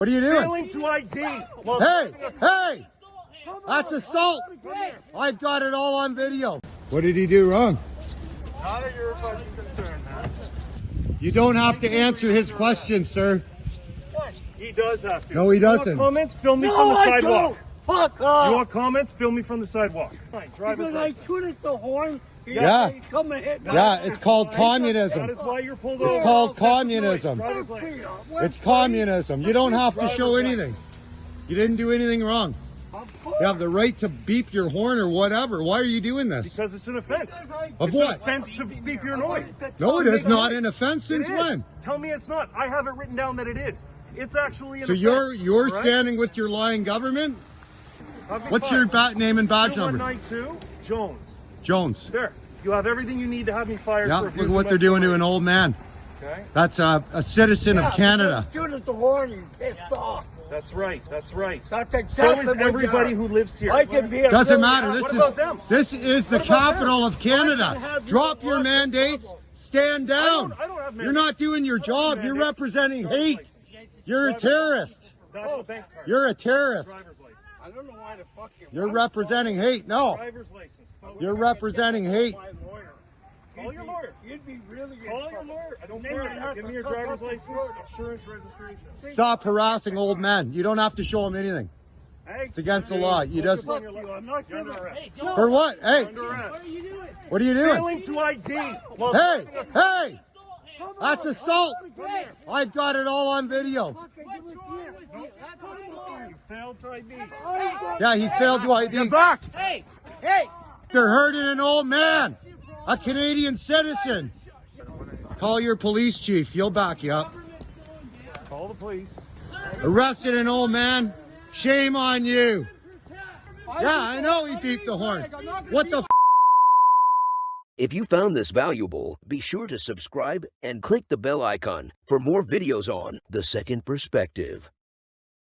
What are you doing? Failing to ID. Hey! That's assault. I've got it all on video. What did he do wrong? Not of your fucking concern, man. You don't have to answer his questions, sir. He does have to. No, he doesn't. You want comments? Film me from the sidewalk. Don't. Fuck off. You want comments? Film me from the sidewalk. Fine, driver's Because I license. tooted the horn. Yeah. He's coming hit me. Yeah, it's called That communism. is why you're pulled It's over. called communism. Driver's license. It's communism. You don't have to show anything. You didn't do anything wrong. You have the right to beep your horn or whatever. Why are you doing this? Because it's an offense. Of It's what? an offense to beep your noise. No, it is not an offense It since is. when? Tell me it's not. I have it written down that it is. It's actually an So offense. you're all right? standing with your lying government? Have me What's fine. your name and badge number? 2192 Jones. Jones. There. You have everything you need to have me fired. Yeah, for look at what they're doing to an old man. Okay. That's a citizen of Canada. He tooted the horn. He's pissed off. That's right. That's right. That's So exactly is what everybody you who lives here. I can be a Doesn't real- matter. What about them? This is the What about capital them? of Canada. I can have Drop your your mandates. Stand down. I don't have You're not doing your job. You're representing hate. You're a terrorist. That's the bank card. You're a terrorist. Driver's license. I don't know why the fuck You're representing hate. No, Driver's license. you're representing hate. my lawyer. Call your lawyer. You'd be really Call your lawyer. I don't Then you'd care. have Give to me your cut driver's off the license, throat. insurance registration. Stop harassing old men. You don't have to show them anything. It's against the law. You just Fuck you. I'm not You're gonna under arrest. for what? Hey, Under arrest. what are you doing? Failing to ID. Hey! That's assault. I've got it all on video. You failed to ID. Yeah, he failed to ID. back. They're hurting an old man, a Canadian citizen. Call your police chief. He'll back you up. Call the police. Arrested an old man. Shame on you. Yeah, I know he beeped the horn. What the f? If you found this valuable, be sure to subscribe and click the bell icon for more videos on The Second Perspective.